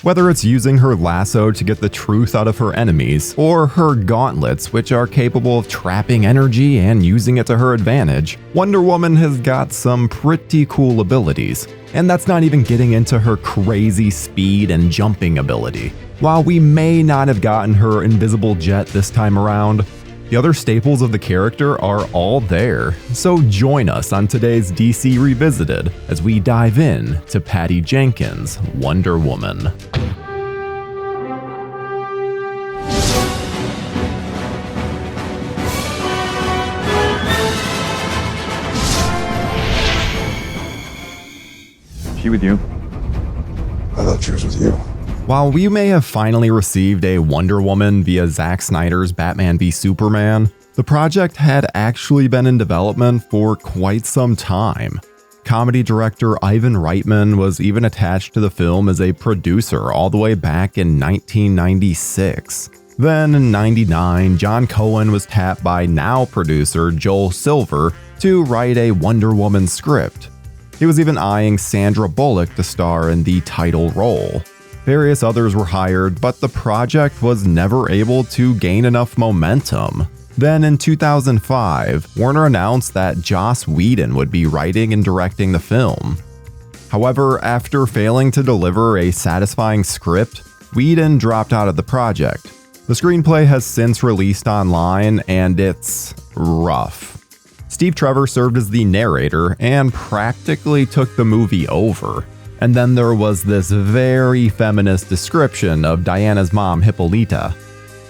Whether it's using her lasso to get the truth out of her enemies, or her gauntlets, which are capable of trapping energy and using it to her advantage, Wonder Woman has got some pretty cool abilities. And that's not even getting into her crazy speed and jumping ability. While we may not have gotten her invisible jet this time around, the other staples of the character are all there. So join us on today's DC Revisited as we dive in to Patty Jenkins Wonder Woman. She with you? I thought she was with you. While we may have finally received a Wonder Woman via Zack Snyder's Batman v Superman, the project had actually been in development for quite some time. Comedy director Ivan Reitman was even attached to the film as a producer all the way back in 1996. Then in 1999, John Cohen was tapped by now producer Joel Silver to write a Wonder Woman script. He was even eyeing Sandra Bullock to star in the title role. Various others were hired, but the project was never able to gain enough momentum. Then in 2005, Warner announced that Joss Whedon would be writing and directing the film. However, after failing to deliver a satisfying script, Whedon dropped out of the project. The screenplay has since released online, and it's rough. Steve Trevor served as the narrator and practically took the movie over. And then there was this very feminist description of Diana's mom, Hippolyta.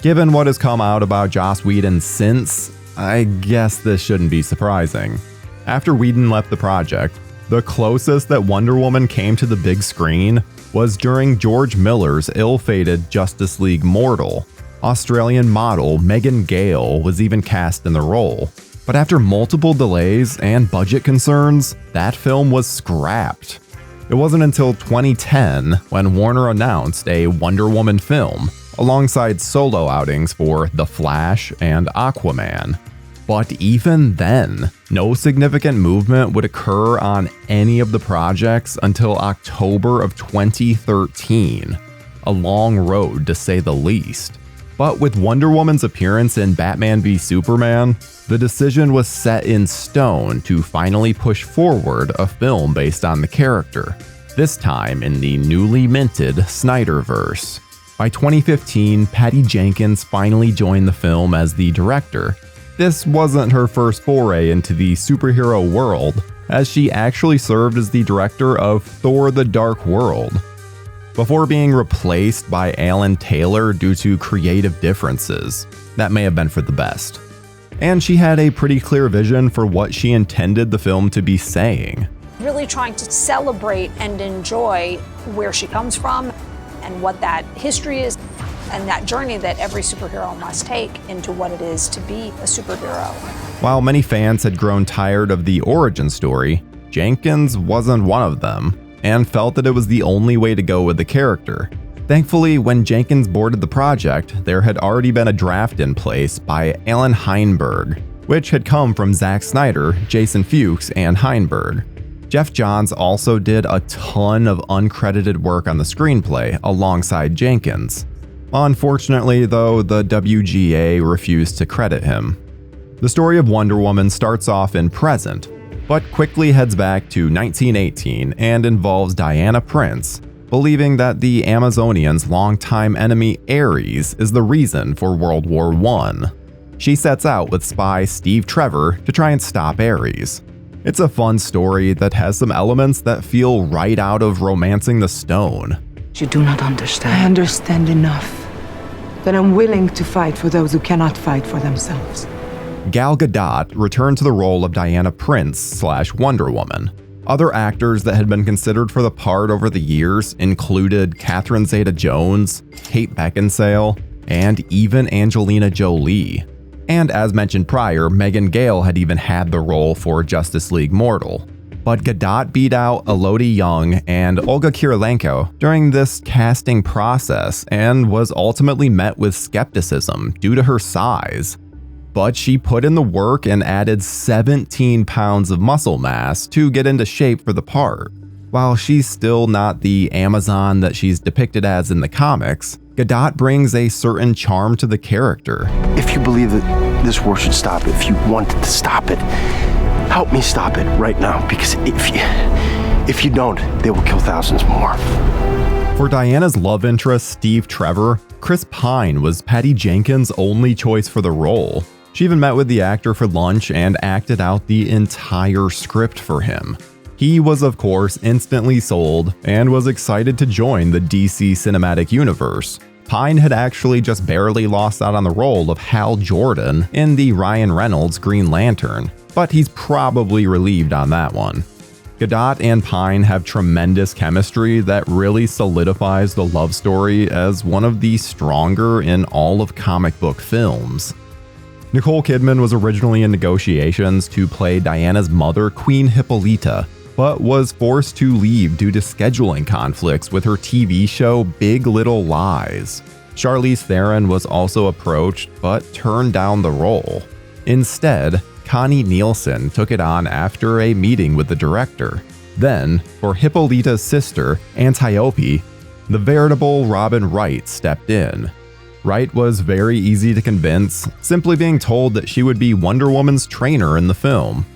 Given what has come out about Joss Whedon since, I guess this shouldn't be surprising. After Whedon left the project, the closest that Wonder Woman came to the big screen was during George Miller's ill-fated Justice League Mortal. Australian model Megan Gale was even cast in the role. But after multiple delays and budget concerns, that film was scrapped. It wasn't until 2010 when Warner announced a Wonder Woman film, alongside solo outings for The Flash and Aquaman. But even then, no significant movement would occur on any of the projects until October of 2013. A long road to say the least. But with Wonder Woman's appearance in Batman v Superman, the decision was set in stone to finally push forward a film based on the character, this time in the newly minted Snyderverse. By 2015, Patty Jenkins finally joined the film as the director. This wasn't her first foray into the superhero world, as she actually served as the director of Thor: The Dark World, before being replaced by Alan Taylor due to creative differences. That may have been for the best. And she had a pretty clear vision for what she intended the film to be saying. Really trying to celebrate and enjoy where she comes from and what that history is and that journey that every superhero must take into what it is to be a superhero. While many fans had grown tired of the origin story, Jenkins wasn't one of them, and felt that it was the only way to go with the character. Thankfully, when Jenkins boarded the project, there had already been a draft in place by Alan Heinberg, which had come from Zack Snyder, Jason Fuchs, and Heinberg. Jeff Johns also did a ton of uncredited work on the screenplay alongside Jenkins. Unfortunately, though, the WGA refused to credit him. The story of Wonder Woman starts off in present, but quickly heads back to 1918 and involves Diana Prince, believing that the Amazonians' longtime enemy Ares is the reason for World War I. She sets out with spy Steve Trevor to try and stop Ares. It's a fun story that has some elements that feel right out of Romancing the Stone. You do not understand. I understand enough that I'm willing to fight for those who cannot fight for themselves. Gal Gadot returned to the role of Diana Prince / Wonder Woman. Other actors that had been considered for the part over the years included Catherine Zeta-Jones, Kate Beckinsale, and even Angelina Jolie. And as mentioned prior, Megan Gale had even had the role for Justice League Mortal. But Gadot beat out Elodie Yung and Olga Kurylenko during this casting process and was ultimately met with skepticism due to her size. But she put in the work and added 17 pounds of muscle mass to get into shape for the part. While she's still not the Amazon that she's depicted as in the comics, Gadot brings a certain charm to the character. If you believe that this war should stop, if you want to stop it, help me stop it right now, because if you don't, they will kill thousands more. For Diana's love interest, Steve Trevor, Chris Pine was Patty Jenkins' only choice for the role. She even met with the actor for lunch and acted out the entire script for him. He was, of course, instantly sold and was excited to join the DC Cinematic Universe. Pine had actually just barely lost out on the role of Hal Jordan in the Ryan Reynolds Green Lantern, but he's probably relieved on that one. Gadot and Pine have tremendous chemistry that really solidifies the love story as one of the stronger in all of comic book films. Nicole Kidman was originally in negotiations to play Diana's mother, Queen Hippolyta, but was forced to leave due to scheduling conflicts with her TV show Big Little Lies. Charlize Theron was also approached but turned down the role. Instead, Connie Nielsen took it on after a meeting with the director. Then, for Hippolyta's sister, Antiope, the veritable Robin Wright stepped in. Wright was very easy to convince, simply being told that she would be Wonder Woman's trainer in the film.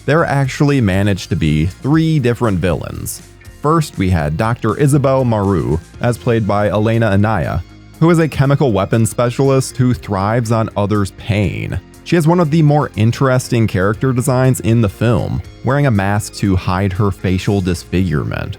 There actually managed to be 3 different villains. First, we had Dr. Isabel Maru, as played by Elena Anaya, who is a chemical weapons specialist who thrives on others' pain. She has one of the more interesting character designs in the film, wearing a mask to hide her facial disfigurement.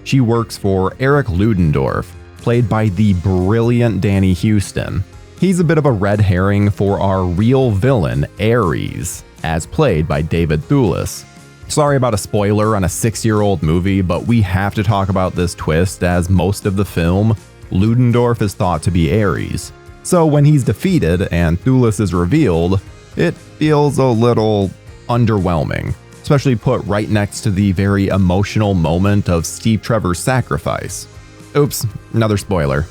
She works for Eric Ludendorff, played by the brilliant Danny Huston. He's a bit of a red herring for our real villain, Ares, as played by David Thewlis. Sorry about a spoiler on a 6-year-old movie, but we have to talk about this twist as most of the film, Ludendorff is thought to be Ares. So when he's defeated and Thewlis is revealed, it feels a little underwhelming, especially put right next to the very emotional moment of Steve Trevor's sacrifice. Oops, another spoiler.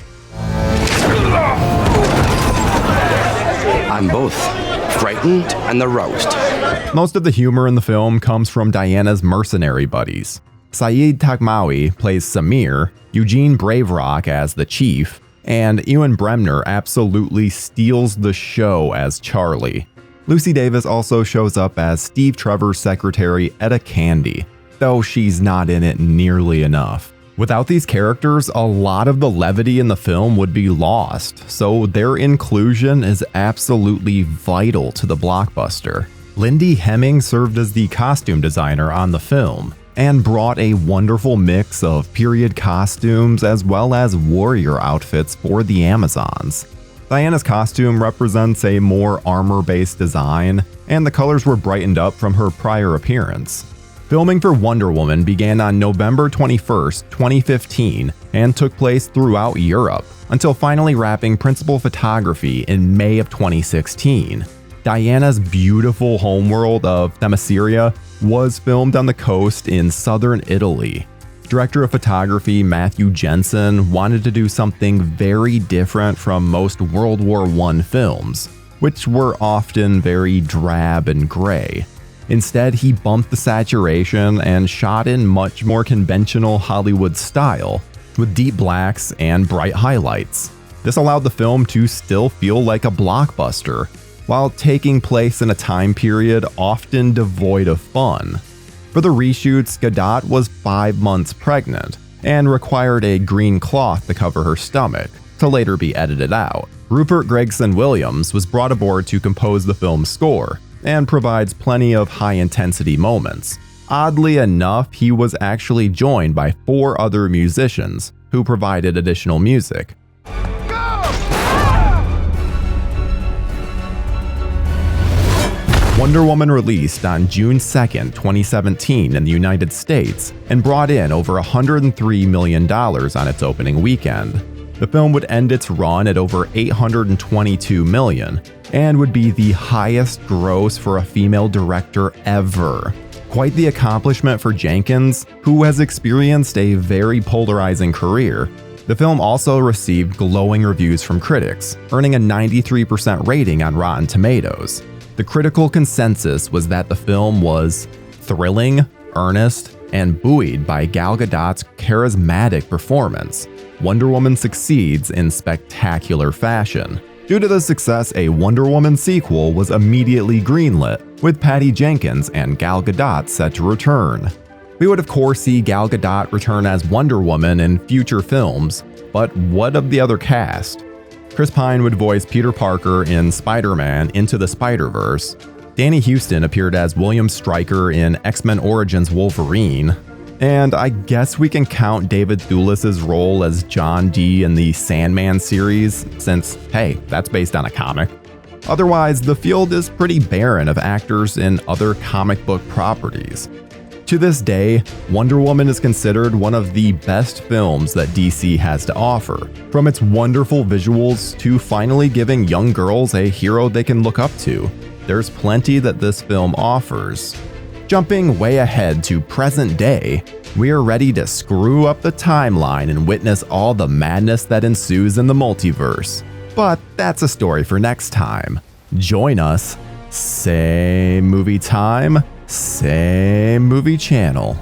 I'm both frightened and aroused. Most of the humor in the film comes from Diana's mercenary buddies. Saeed Taghmaoui plays Samir, Eugene Braverock as the Chief, and Ewan Bremner absolutely steals the show as Charlie. Lucy Davis also shows up as Steve Trevor's secretary, Etta Candy, though she's not in it nearly enough. Without these characters, a lot of the levity in the film would be lost, so their inclusion is absolutely vital to the blockbuster. Lindy Hemming served as the costume designer on the film, and brought a wonderful mix of period costumes as well as warrior outfits for the Amazons. Diana's costume represents a more armor-based design, and the colors were brightened up from her prior appearance. Filming for Wonder Woman began on November 21st, 2015, and took place throughout Europe, until finally wrapping principal photography in May of 2016. Diana's beautiful homeworld of Themyscira was filmed on the coast in southern Italy. Director of photography Matthew Jensen wanted to do something very different from most World War I films, which were often very drab and gray. Instead, he bumped the saturation and shot in much more conventional Hollywood style, with deep blacks and bright highlights. This allowed the film to still feel like a blockbuster, while taking place in a time period often devoid of fun. For the reshoots, Gadot was 5 months pregnant, and required a green cloth to cover her stomach, to later be edited out. Rupert Gregson Williams was brought aboard to compose the film's score, and provides plenty of high-intensity moments. Oddly enough, he was actually joined by 4 other musicians who provided additional music. Wonder Woman released on June 2nd, 2017 in the United States and brought in over $103 million on its opening weekend. The film would end its run at over $822 million and would be the highest gross for a female director ever. Quite the accomplishment for Jenkins, who has experienced a very polarizing career. The film also received glowing reviews from critics, earning a 93% rating on Rotten Tomatoes. The critical consensus was that the film was thrilling, earnest, and buoyed by Gal Gadot's charismatic performance. Wonder Woman succeeds in spectacular fashion. Due to the success, a Wonder Woman sequel was immediately greenlit, with Patty Jenkins and Gal Gadot set to return. We would of course see Gal Gadot return as Wonder Woman in future films, but what of the other cast? Chris Pine would voice Peter Parker in Spider-Man Into the Spider-Verse. Danny Houston appeared as William Stryker in X-Men Origins Wolverine. And I guess we can count David Thewlis's role as John Dee in the Sandman series, since, hey, that's based on a comic. Otherwise, the field is pretty barren of actors in other comic book properties. To this day, Wonder Woman is considered one of the best films that DC has to offer, from its wonderful visuals to finally giving young girls a hero they can look up to. There's plenty that this film offers. Jumping way ahead to present day, we are ready to screw up the timeline and witness all the madness that ensues in the multiverse. But that's a story for next time. Join us, same movie time, same movie channel.